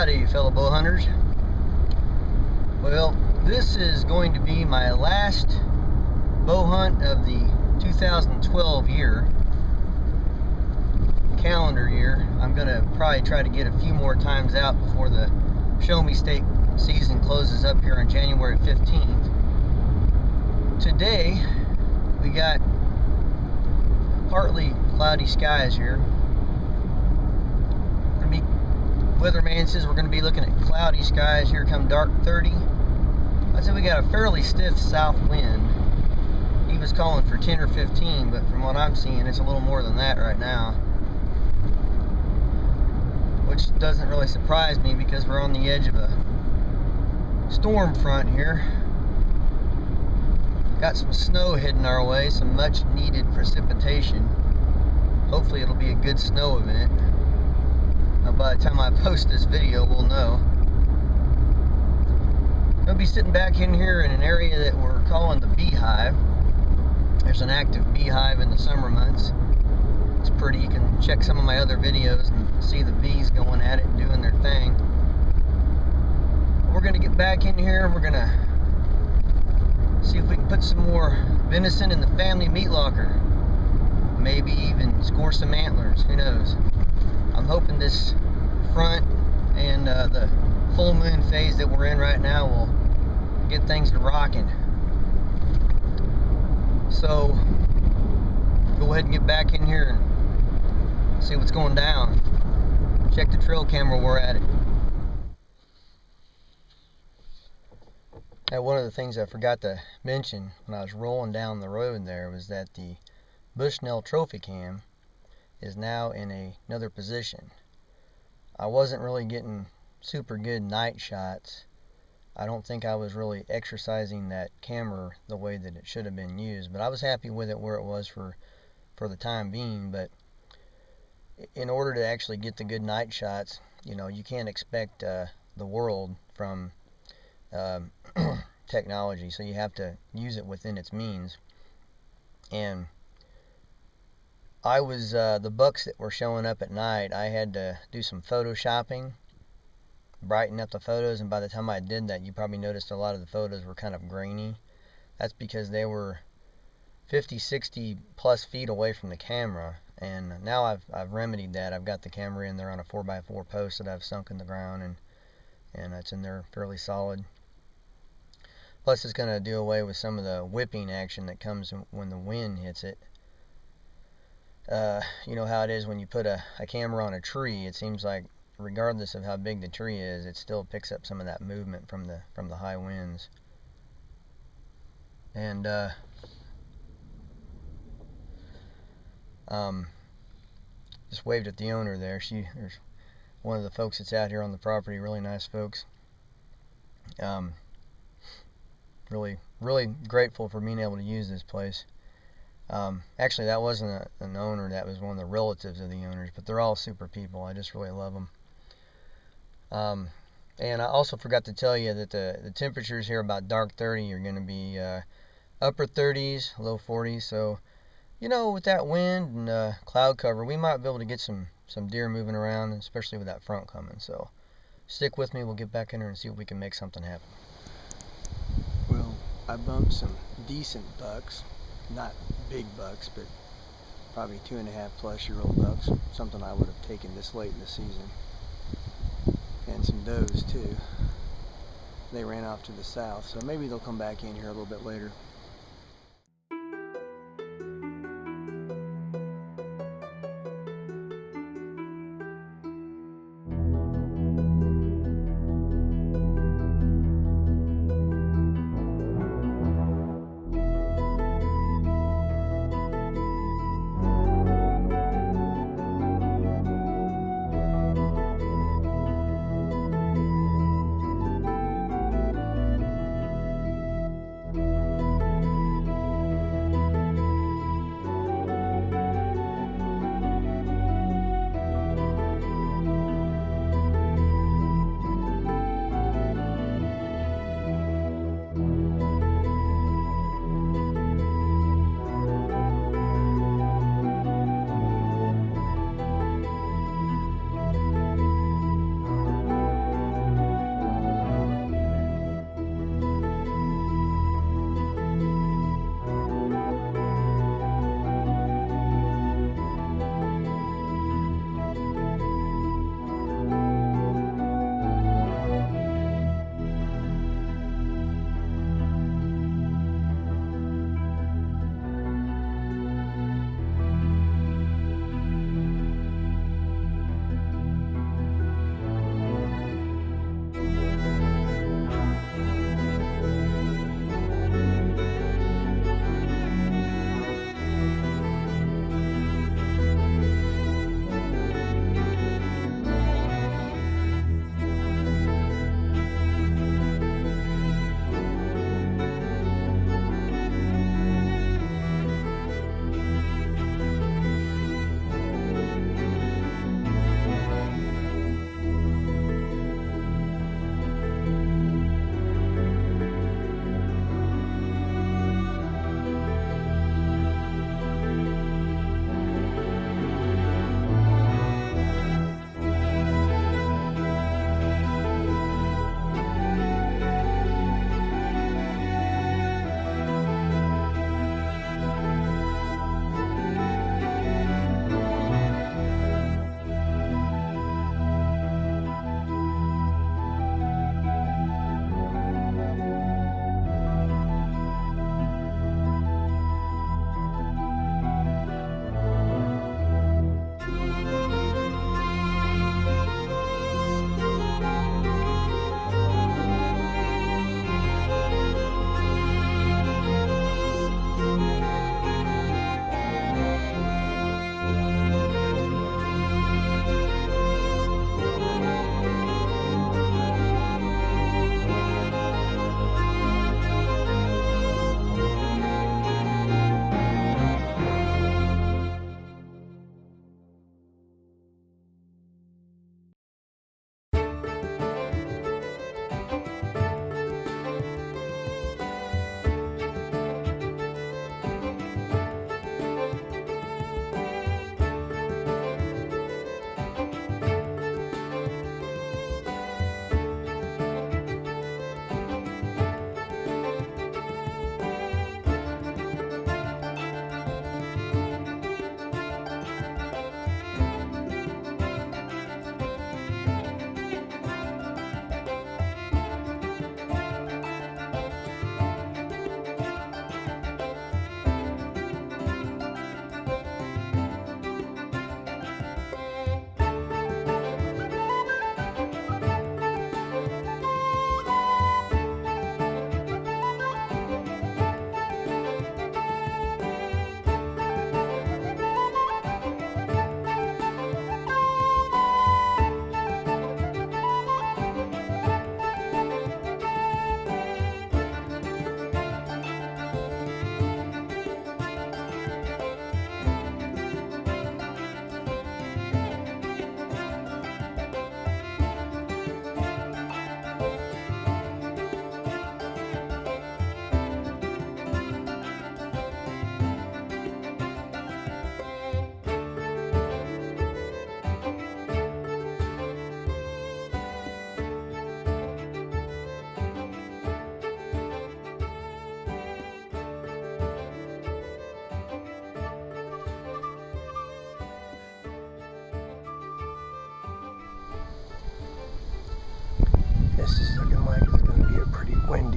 Howdy, fellow bow hunters. Well, this is going to be my last bow hunt of the 2012 year, calendar year. I'm going to probably try to get a few more times out before the Show Me State season closes up here on January 15th. Today, we got partly cloudy skies here. Weatherman says we're going to be looking at cloudy skies here come dark 30. I'd say we got a fairly stiff south wind. He was calling for 10 or 15, but from what I'm seeing, it's a little more than that right now. Which doesn't really surprise me because we're on the edge of a storm front here. Got some snow heading our way, some much needed precipitation. Hopefully it'll be a good snow event. Now, by the time I post this video, we'll know. I'll be sitting back in here in an area that we're calling the beehive. There's an active beehive in the summer months. It's pretty. You can check some of my other videos and see the bees going at it and doing their thing. We're going to get back in here and we're going to see if we can put some more venison in the family meat locker. Maybe even score some antlers. Who knows? I'm hoping this front and the full moon phase that we're in right now will get things to rocking. So, go ahead and get back in here and see what's going down. Check the trail camera while we're at it. Now, one of the things I forgot to mention when I was rolling down the road there was that the Bushnell Trophy Cam is now in another position. I wasn't really getting super good night shots. I don't think I was really exercising that camera the way that it should have been used, but I was happy with it where it was for the time being. But in order to actually get the good night shots, you know, you can't expect the world from technology, so you have to use it within its means. And I was, the bucks that were showing up at night, I had to do some photoshopping, brighten up the photos, and by the time I did that, you probably noticed a lot of the photos were kind of grainy. That's because they were 50, 60 plus feet away from the camera, and now I've remedied that. I've got the camera in there on a 4x4 post that I've sunk in the ground, and it's in there fairly solid. Plus, it's going to do away with some of the whipping action that comes when the wind hits it. You know how it is when you put a camera on a tree. It seems like regardless of how big the tree is, it still picks up some of that movement from the high winds. And just waved at the owner there. There's one of the folks that's out here on the property. Really nice folks. Really grateful for being able to use this place. Actually, that wasn't an owner, that was one of the relatives of the owners, but they're all super people. I just really love them. And I also forgot to tell you that the temperatures here about dark 30 are going to be upper 30s, low 40s. So, you know, with that wind and cloud cover, we might be able to get some deer moving around, especially with that front coming. So, stick with me. We'll get back in there and see if we can make something happen. Well, I bumped some decent bucks. Not big bucks, but probably 2.5+ year old bucks. Something I would have taken this late in the season. And some does too. They ran off to the south, so maybe they'll come back in here a little bit later.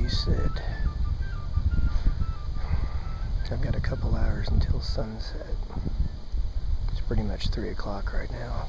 he said. I've got a couple hours until sunset. It's pretty much 3 o'clock right now.